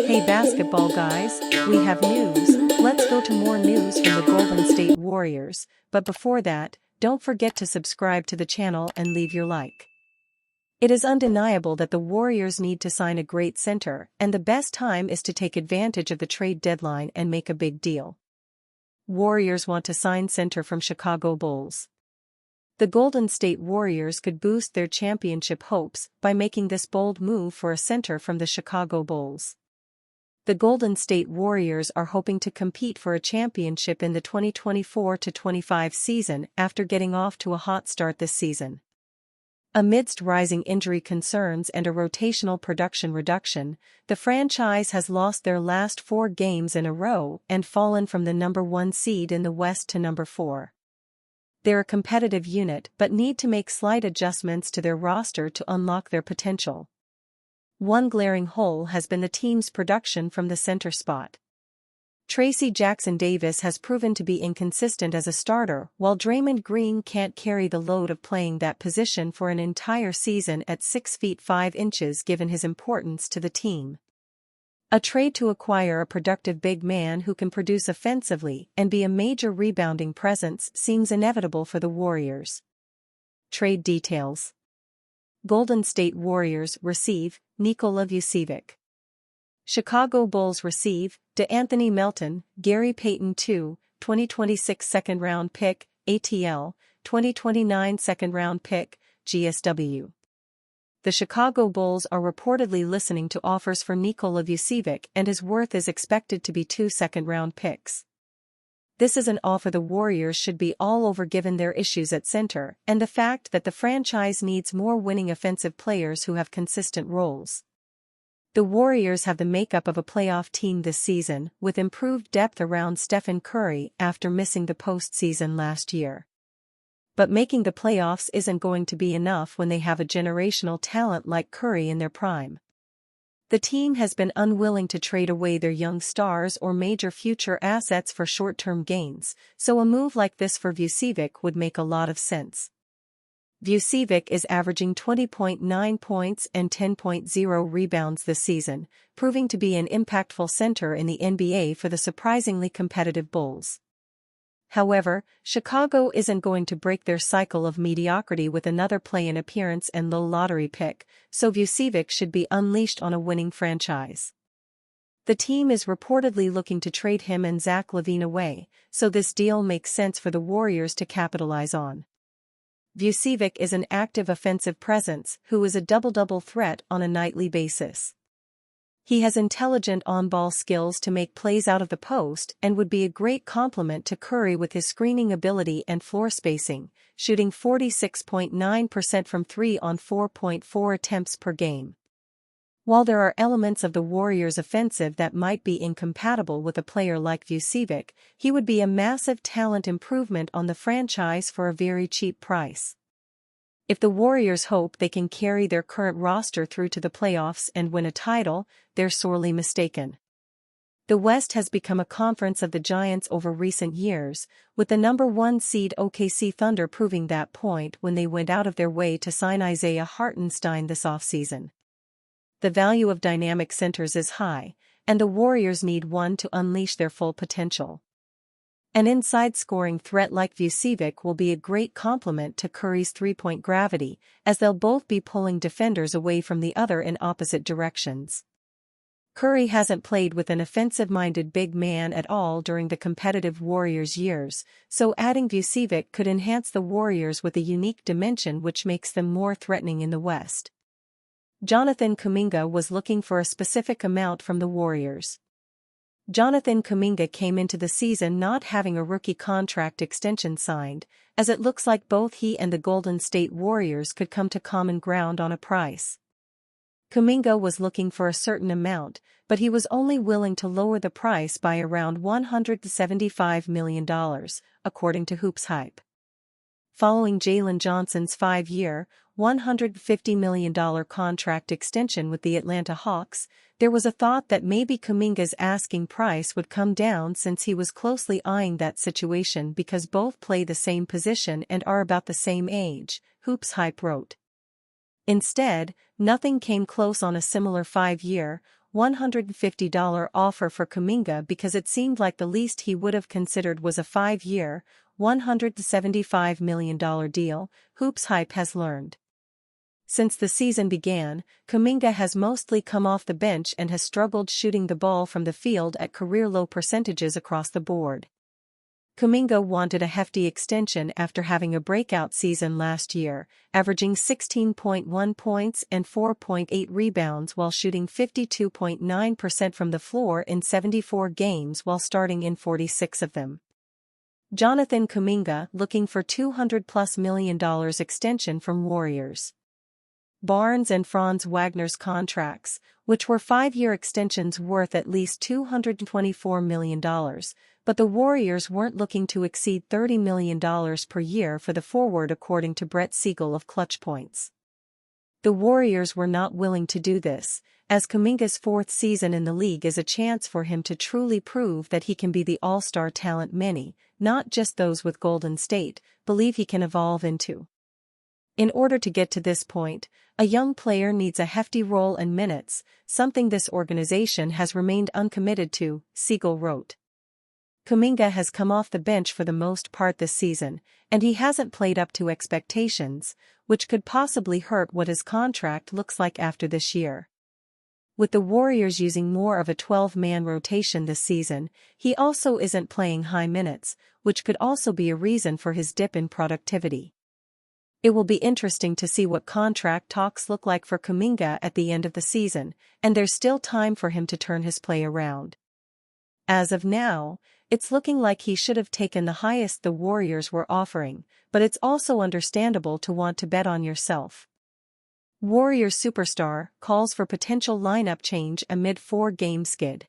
Hey basketball guys, we have news. Let's go to more news from the Golden State Warriors, but before that, don't forget to subscribe to the channel and leave your like. It is undeniable that the Warriors need to sign a great center, and the best time is to take advantage of the trade deadline and make a big deal. Warriors want to sign center from Chicago Bulls. The Golden State Warriors could boost their championship hopes by making this bold move for a center from the Chicago Bulls. The Golden State Warriors are hoping to compete for a championship in the 2024-25 season after getting off to a hot start this season. Amidst rising injury concerns and a rotational production reduction, the franchise has lost their last 4 games in a row and fallen from the number 1 seed in the West to number 4. They're a competitive unit but need to make slight adjustments to their roster to unlock their potential. One glaring hole has been the team's production from the center spot. Tracy Jackson-Davis has proven to be inconsistent as a starter, while Draymond Green can't carry the load of playing that position for an entire season at 6 feet 5 inches given his importance to the team. A trade to acquire a productive big man who can produce offensively and be a major rebounding presence seems inevitable for the Warriors. Trade details. Golden State Warriors receive Nikola Vucevec. Chicago Bulls receive DeAnthony Melton, Gary Payton II, 2026 second-round pick, ATL, 2029 second-round pick, GSW. The Chicago Bulls are reportedly listening to offers for Nikola Vucevec, and his worth is expected to be 2 second-round picks. This is an offer the Warriors should be all over given their issues at center and the fact that the franchise needs more winning offensive players who have consistent roles. The Warriors have the makeup of a playoff team this season, with improved depth around Stephen Curry after missing the postseason last year. But making the playoffs isn't going to be enough when they have a generational talent like Curry in their prime. The team has been unwilling to trade away their young stars or major future assets for short-term gains, so a move like this for Vucevec would make a lot of sense. Vucevec is averaging 20.9 points and 10.0 rebounds this season, proving to be an impactful center in the NBA for the surprisingly competitive Bulls. However, Chicago isn't going to break their cycle of mediocrity with another play-in appearance and low lottery pick, so Vucevec should be unleashed on a winning franchise. The team is reportedly looking to trade him and Zach LaVine away, so this deal makes sense for the Warriors to capitalize on. Vucevec is an active offensive presence who is a double-double threat on a nightly basis. He has intelligent on-ball skills to make plays out of the post and would be a great complement to Curry with his screening ability and floor spacing, shooting 46.9% from 3 on 4.4 attempts per game. While there are elements of the Warriors' offensive that might be incompatible with a player like Vucevec, he would be a massive talent improvement on the franchise for a very cheap price. If the Warriors hope they can carry their current roster through to the playoffs and win a title, they're sorely mistaken. The West has become a conference of the giants over recent years, with the number 1 seed OKC Thunder proving that point when they went out of their way to sign Isaiah Hartenstein this offseason. The value of dynamic centers is high, and the Warriors need one to unleash their full potential. An inside scoring threat like Vucevec will be a great complement to Curry's three-point gravity, as they'll both be pulling defenders away from the other in opposite directions. Curry hasn't played with an offensive-minded big man at all during the competitive Warriors years, so adding Vucevec could enhance the Warriors with a unique dimension which makes them more threatening in the West. Jonathan Kuminga was looking for a specific amount from the Warriors. Jonathan Kuminga came into the season not having a rookie contract extension signed, as it looks like both he and the Golden State Warriors could come to common ground on a price. Kuminga was looking for a certain amount, but he was only willing to lower the price by around $175 million, according to Hoops Hype. Following Jalen Johnson's 5-year, $150 million contract extension with the Atlanta Hawks, there was a thought that maybe Kuminga's asking price would come down since he was closely eyeing that situation because both play the same position and are about the same age, Hoops Hype wrote. Instead, nothing came close on a similar 5-year, $150 offer for Kuminga because it seemed like the least he would have considered was a 5-year, $175 million deal, Hoops Hype has learned. Since the season began, Kuminga has mostly come off the bench and has struggled shooting the ball from the field at career-low percentages across the board. Kuminga wanted a hefty extension after having a breakout season last year, averaging 16.1 points and 4.8 rebounds while shooting 52.9% from the floor in 74 games while starting in 46 of them. Jonathan Kuminga looking for $200+ million extension from Warriors. Barnes and Franz Wagner's contracts, which were 5-year extensions worth at least $224 million, but the Warriors weren't looking to exceed $30 million per year for the forward according to Brett Siegel of Clutch Points. The Warriors were not willing to do this, as Kuminga's 4th season in the league is a chance for him to truly prove that he can be the all-star talent many, not just those with Golden State, believe he can evolve into. In order to get to this point, a young player needs a hefty role and minutes, something this organization has remained uncommitted to, Siegel wrote. Kuminga has come off the bench for the most part this season, and he hasn't played up to expectations, which could possibly hurt what his contract looks like after this year. With the Warriors using more of a 12-man rotation this season, he also isn't playing high minutes, which could also be a reason for his dip in productivity. It will be interesting to see what contract talks look like for Kuminga at the end of the season, and there's still time for him to turn his play around. As of now, it's looking like he should have taken the highest the Warriors were offering, but it's also understandable to want to bet on yourself. Warriors superstar calls for potential lineup change amid 4-game skid.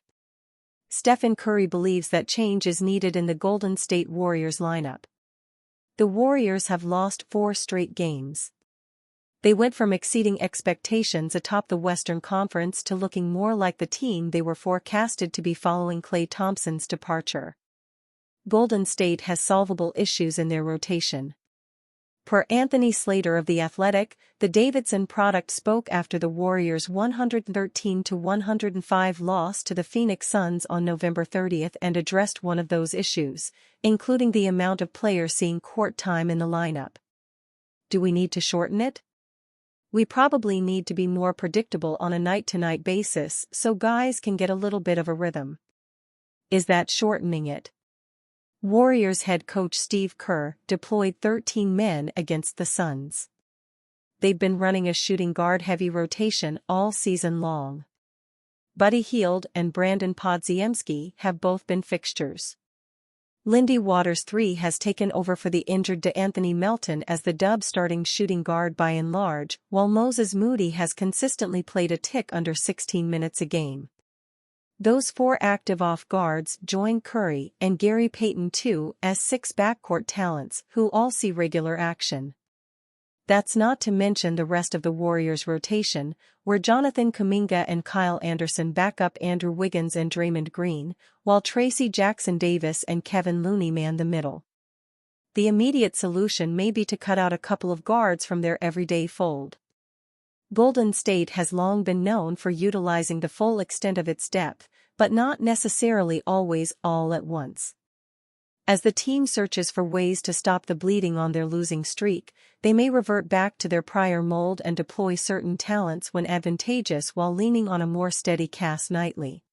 Stephen Curry believes that change is needed in the Golden State Warriors lineup. The Warriors have lost 4 straight games. They went from exceeding expectations atop the Western Conference to looking more like the team they were forecasted to be following Klay Thompson's departure. Golden State has solvable issues in their rotation. Per Anthony Slater of The Athletic, the Davidson product spoke after the Warriors' 113-105 loss to the Phoenix Suns on November 30 and addressed one of those issues, including the amount of players seeing court time in the lineup. Do we need to shorten it? We probably need to be more predictable on a night-to-night basis so guys can get a little bit of a rhythm. Is that shortening it? Warriors head coach Steve Kerr deployed 13 men against the Suns. They've been running a shooting guard-heavy rotation all season long. Buddy Hield and Brandon Podziemski have both been fixtures. Lindy Waters III has taken over for the injured DeAnthony Melton as the Dubs' starting shooting guard by and large, while Moses Moody has consistently played a tick under 16 minutes a game. Those 4 active off-guards join Curry and Gary Payton II as 6 backcourt talents who all see regular action. That's not to mention the rest of the Warriors' rotation, where Jonathan Kuminga and Kyle Anderson back up Andrew Wiggins and Draymond Green, while Tracy Jackson-Davis and Kevin Looney man the middle. The immediate solution may be to cut out a couple of guards from their everyday fold. Golden State has long been known for utilizing the full extent of its depth, but not necessarily always all at once. As the team searches for ways to stop the bleeding on their losing streak, they may revert back to their prior mold and deploy certain talents when advantageous while leaning on a more steady cast nightly.